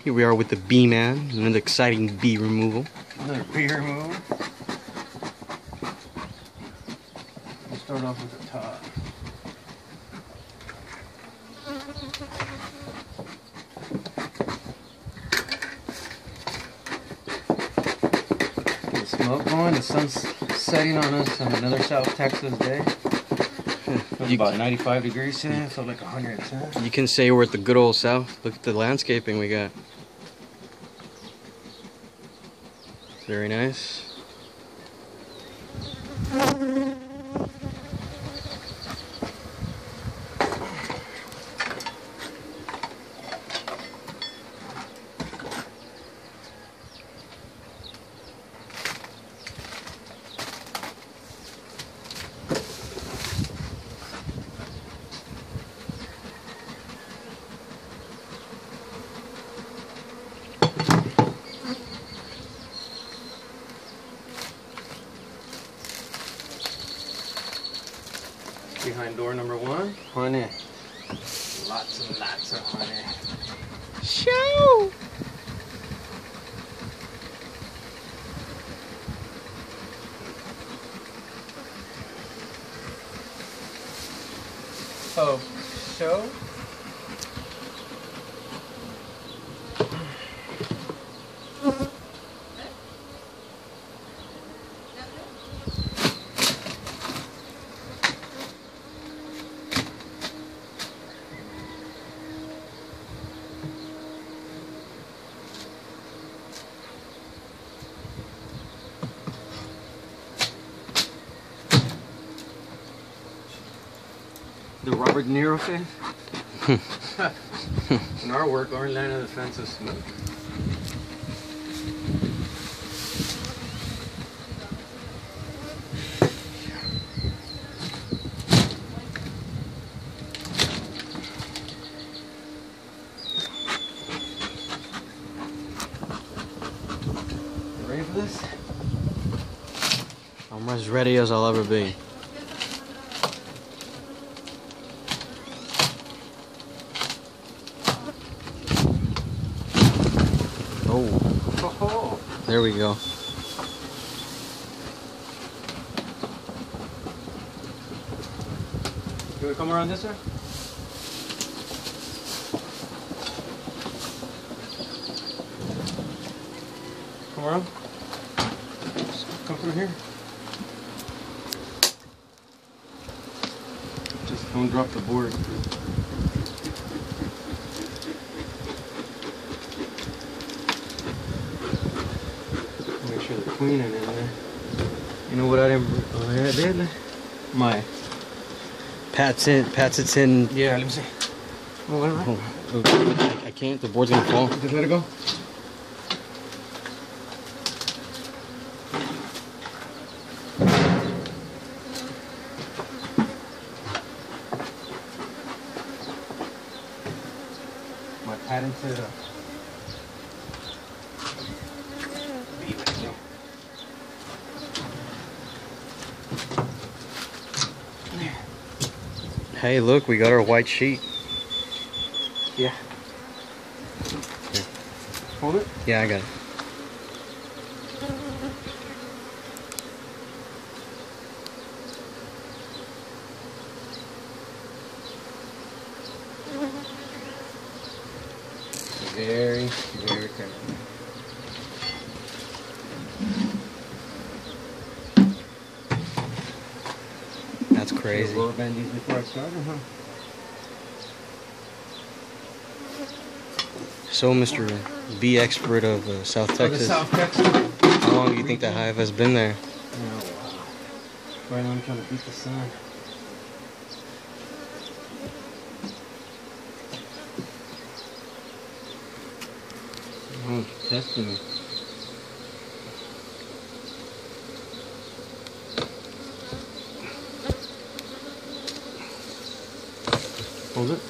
Here we are with the bee man, another exciting bee removal. Another bee removal. We'll start off with the top. Get the smoke going. The sun's setting on us on another South Texas day. It was about 95 degrees today. It felt like 110. You can say we're at the good old South. Look at the landscaping we got. Very nice. Behind door number 1, honey. Lots and lots of honey. Show! Oh, show? The Robert De Niro face? In our work, our line of defense is smoke. You ready for this? I'm as ready as I'll ever be. Oh, There we go. can we come around this way? Come around. Come through here. Just don't drop the board. Make sure the queen is in there. You know what I didn't? Oh, yeah, I did. My. Pats it's in. Yeah, let me see. Oh, what am I? Oh, I can't, the board's gonna fall. Just let it go. My patented bee vacuum. Hey, look, we got our white sheet. Yeah. Hold it. Yeah, I got it. Very, very careful. That's crazy. Lower bend these before I start, huh? So, Mr. Bee expert of South Texas, South Texas. how long do you think the hive has been there? Oh, wow. Right now I'm trying to beat the sun. Oh, it's testing me. Hold it.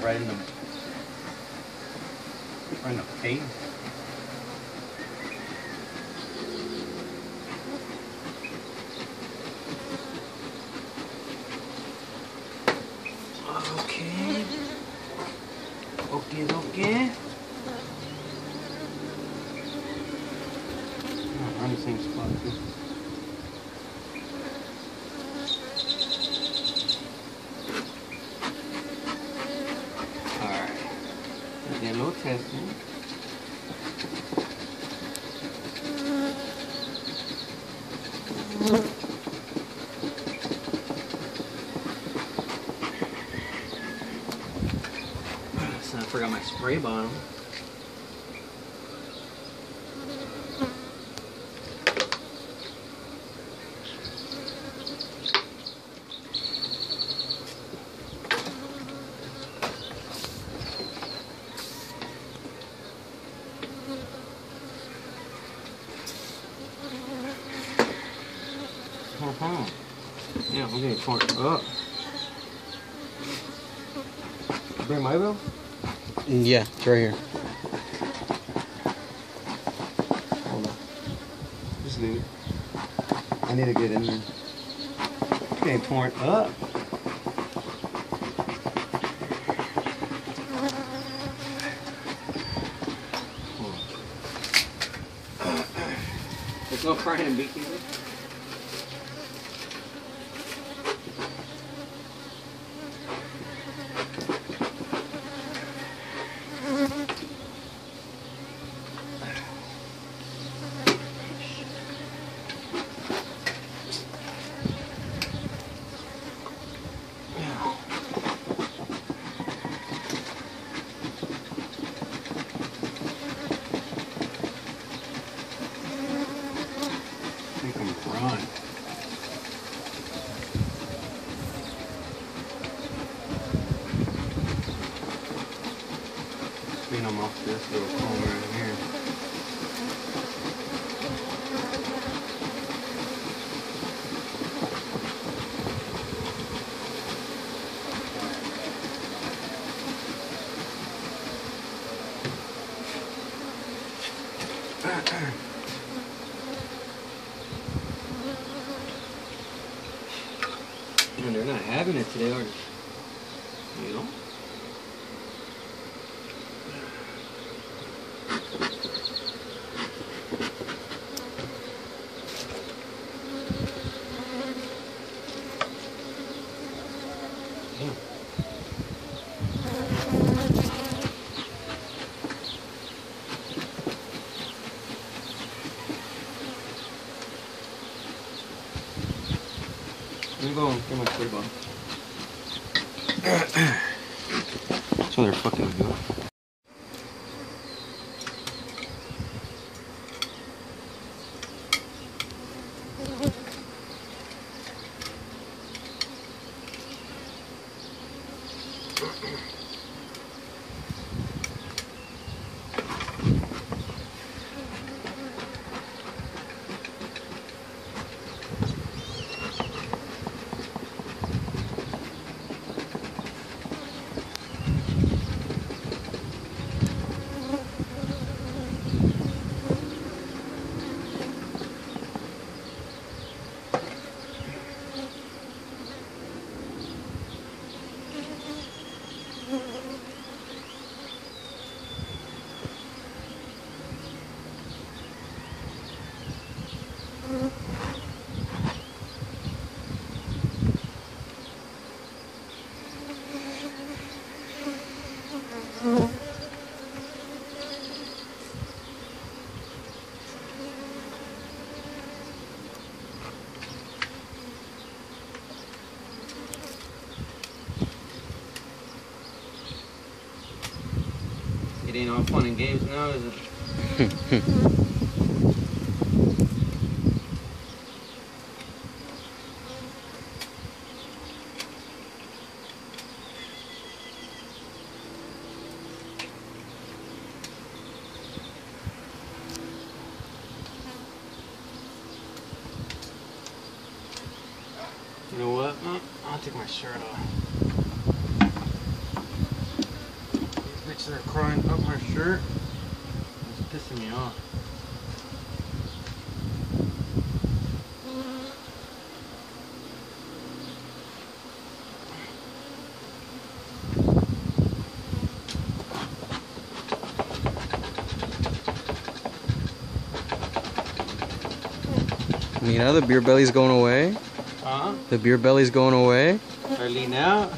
right in the paint. Okay. Okay. Oh, on the same spot too. Alright. Get a little testing. So I forgot my spray bottle. Yeah, I'm getting torn up. Bring my bill? Yeah, it's right here. Hold on. Just leave it. I need to get in there. It's getting torn up. There's no crying in beekeeping. Run. Clean them off this little corner in here. And they're not having it today, are they? You know? Damn. Let me go and get my spray bottle. So they're fucking good. It ain't all fun and games now, is it? You know what? I'll take my shirt off. Rocks are crawling up my shirt. It's pissing me off. Nina, the beer belly's going away. Huh? The beer belly's going away. I lean out.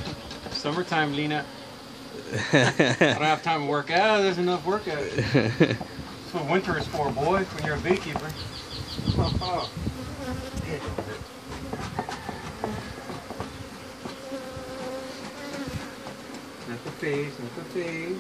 Summertime lean out. I don't have time to work out. There's enough workout. That's what winter is for, boy. When you're a beekeeper. Oh. It don't hurt. Not the face, not the face.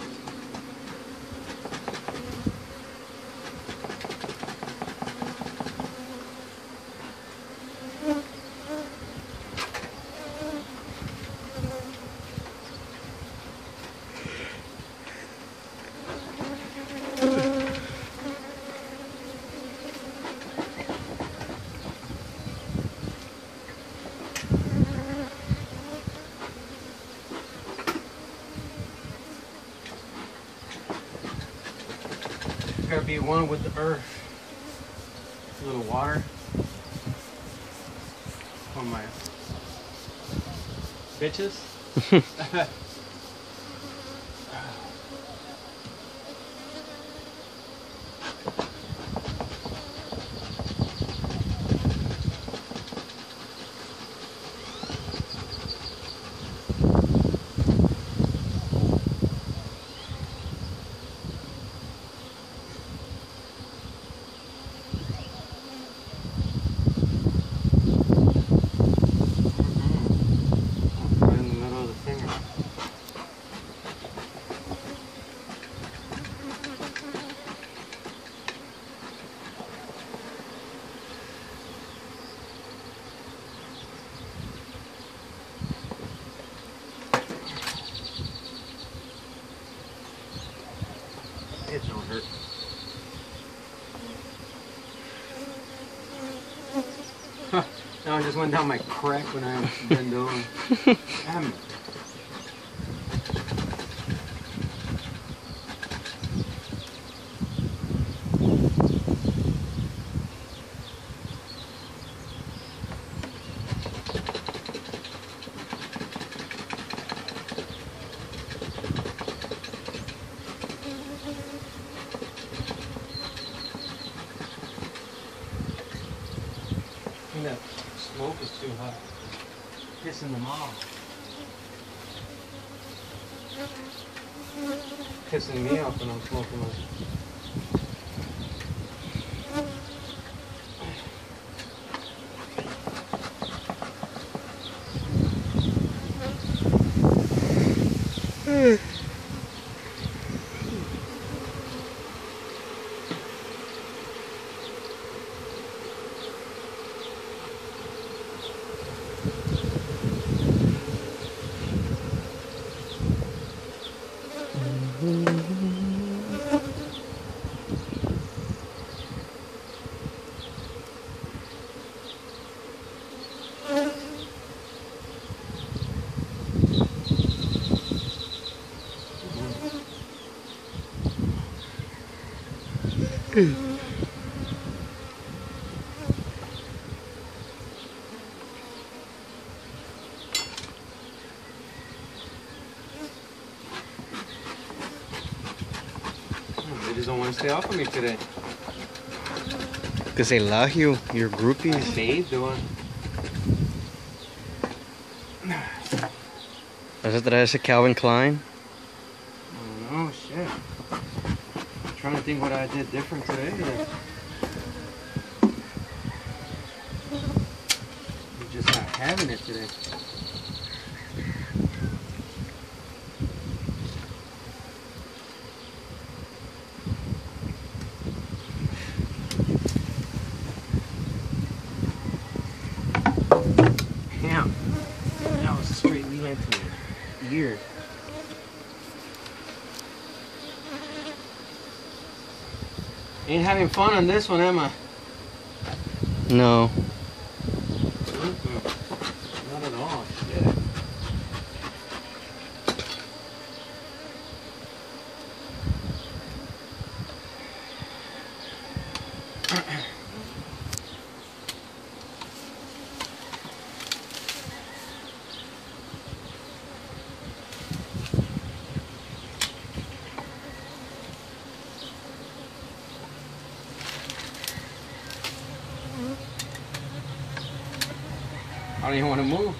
Gotta be one with the earth. A little water for my bitches. It don't hurt. Now I just went down my crack when I bent over. Damn it. That smoke is too hot. Pissing them off. Pissing me off when I'm smoking them. They just don't want to stay off of me today. Because they love you, your groupies. They doing. ¿Vas a traer ese Calvin Klein? Oh shit. I'm trying to think what I did different today. I'm just not having it today. Damn. That was a straight knee length to my ear. Ain't having fun on this one, am I? No. Not at all. Shit. I don't even want to move.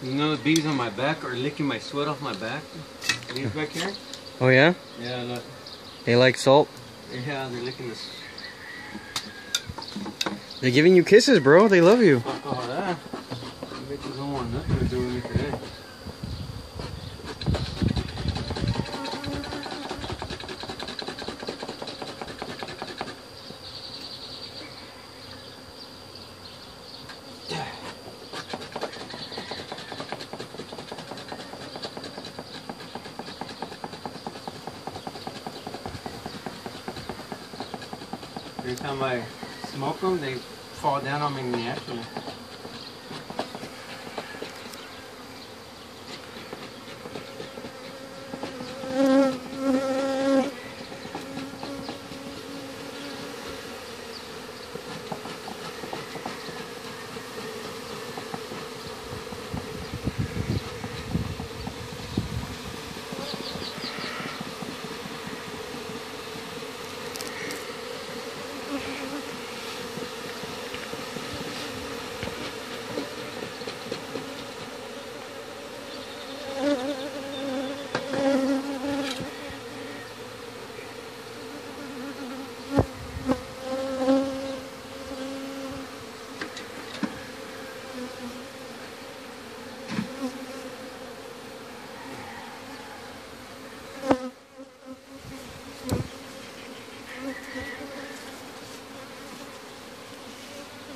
You know the bees on my back are licking my sweat off my back? These back here? Oh yeah? Yeah, look. They like salt? Yeah, they're licking this. They're giving you kisses, bro. They love you. Oh, that. The bitches don't want nothing to do with me today. Every time I smoke them, they fall down on me naturally.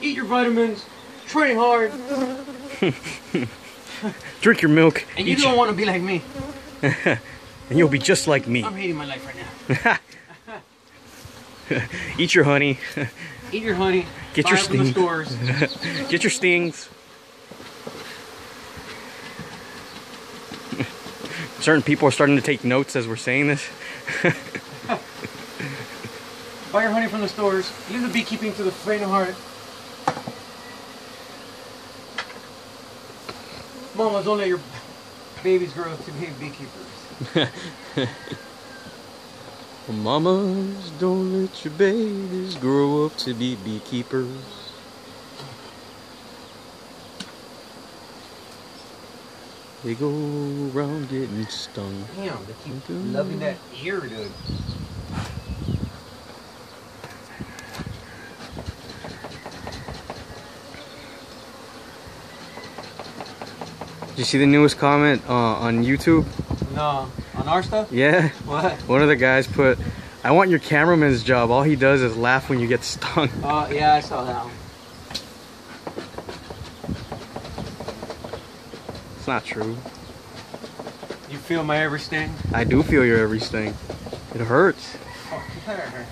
Eat your vitamins, train hard. Drink your milk. And you don't want to be like me. And you'll be just like me. I'm hating my life right now. Eat your honey. Eat your honey. Get Buy your it from the stings. stores. Get your stings. Certain people are starting to take notes as we're saying this. Buy your honey from the stores. Leave the beekeeping to the faint of heart. Mamas, don't let your babies grow up to be beekeepers. Mamas, don't let your babies grow up to be beekeepers. They go around getting stung. Damn, they keep loving that ear, dude. Did you see the newest comment on YouTube? No. On our stuff? Yeah. What? One of the guys put, "I want your cameraman's job. All he does is laugh when you get stung." Yeah, I saw that one. It's not true. You feel my every sting? I do feel your every sting. It hurts. Oh, there.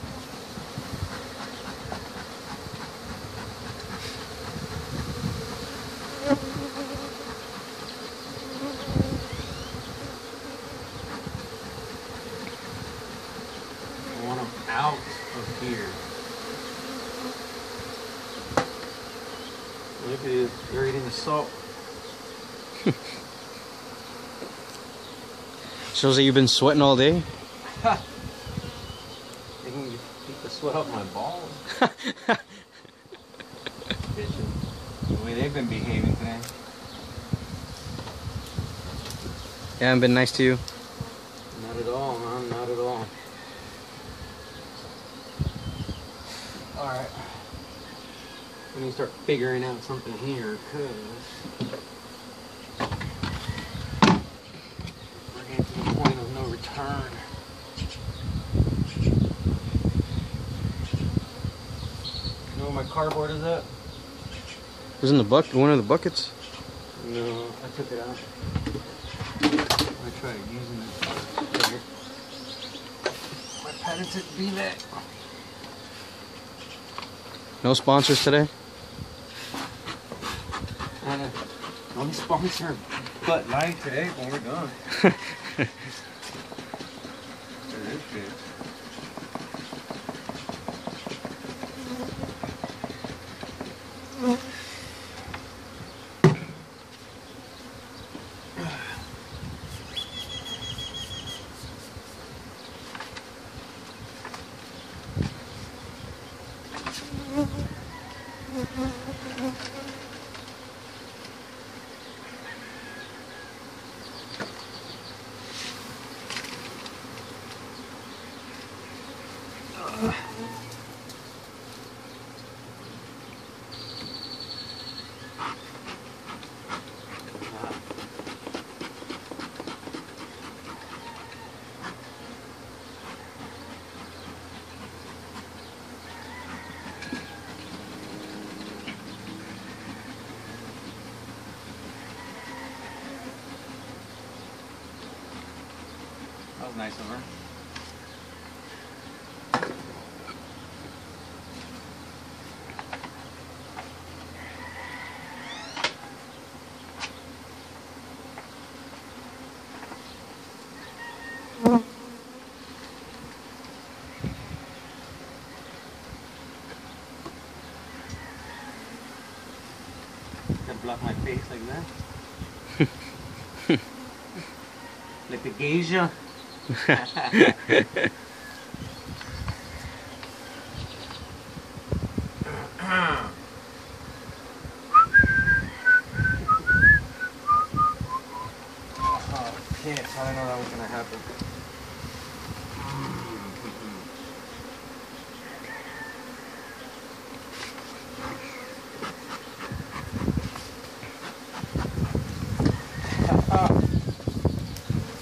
I want them out of here. Look at this. They're eating the salt. Shows that you've been sweating all day. They can keep the sweat off my balls. Bitches. The way they've been behaving today. They haven't been nice to you. Not at all, man. Not at all. Alright. We need to start figuring out something here, because we're getting to the point of no return. You know where my cardboard is at? It was in the one of the buckets. No, I took it out. I tried using it. My patented V-neck. No sponsors today. Only sponsor Butt Light today when we're done. This shit. That was nice of her. Gotta block my face like that. Like the geisha. Okay, I didn't know that was gonna happen.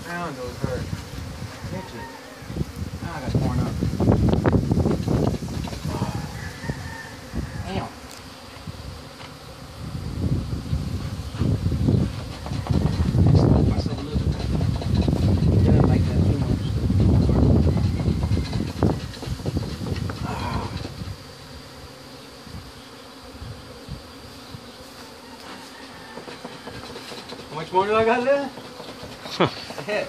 Damn, those hurt. Catch it. Ah, I got torn up. Damn. I slapped myself a little bit. How much more do I got left? Heck.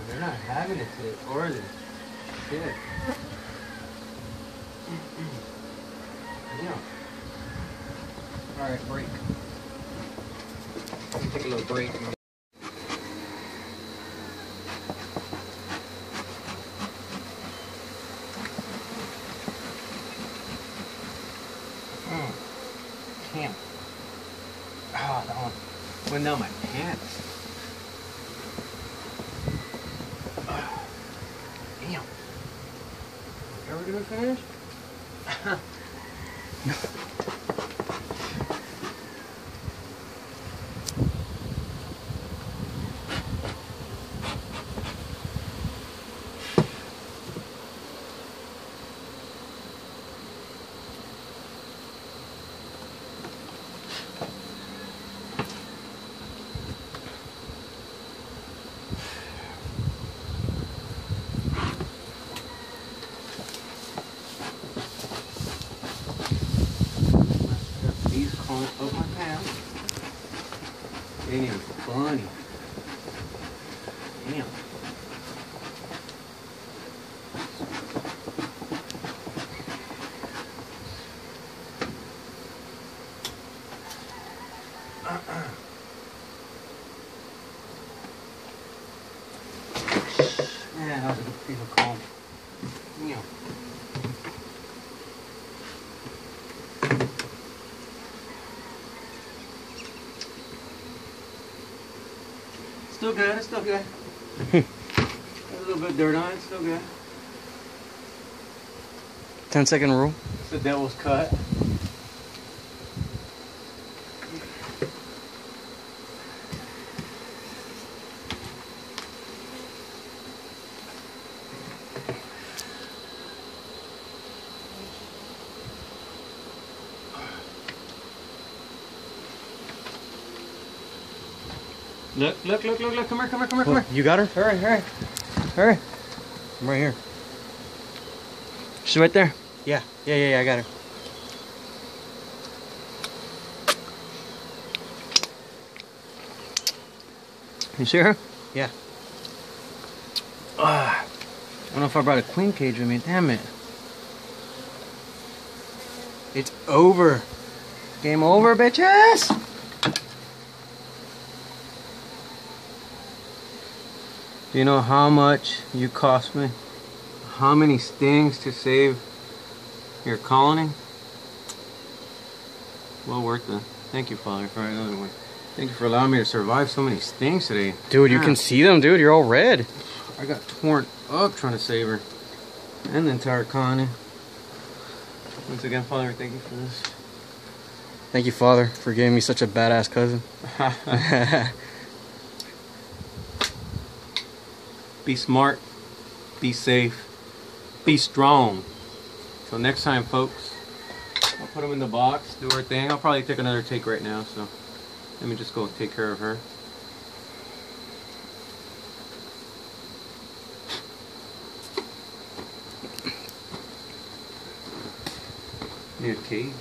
They're not having it today, or they? Shit. Yeah. Alright, break. Let me take a little break. Damn. Oh, that one went down my pants. Damn. Ever gonna finish? These crawling up my pants. Damn, funny. Damn. Man, that was a good piece of comb. Damn. Still good, it's still good. There's a little bit of dirt on it, it's still good. 10-second rule. It's the devil's cut. Look, look, look, look, look, come here, come here, come here, come here. You got her? Hurry, hurry, hurry. I'm right here. She's right there. Yeah, I got her. You see her? Yeah. I don't know if I brought a queen cage with me, damn it. It's over. Game over, bitches! Do you know how much you cost me? How many stings to save your colony? Well worth it. Thank you, Father, for another one. Thank you for allowing me to survive so many stings today. Dude, you can see them, dude. You're all red. I got torn up trying to save her. And the entire colony. Once again, Father, thank you for this. Thank you, Father, for giving me such a badass cousin. Be smart, be safe, be strong. Till next time, folks. I'll put them in the box, do her thing. I'll probably take another take right now, so let me just go take care of her. Need a cage.